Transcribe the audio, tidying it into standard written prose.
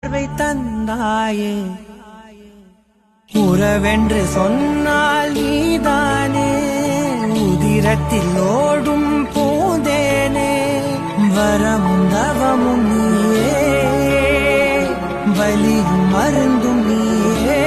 தந்தாயே உறவென்று சொன்னால் நீதானே உதிரத்தில் ஓடும் பூந்தேனே வரமும் தவமும் நீயே வலியும் மருந்தும் நீயே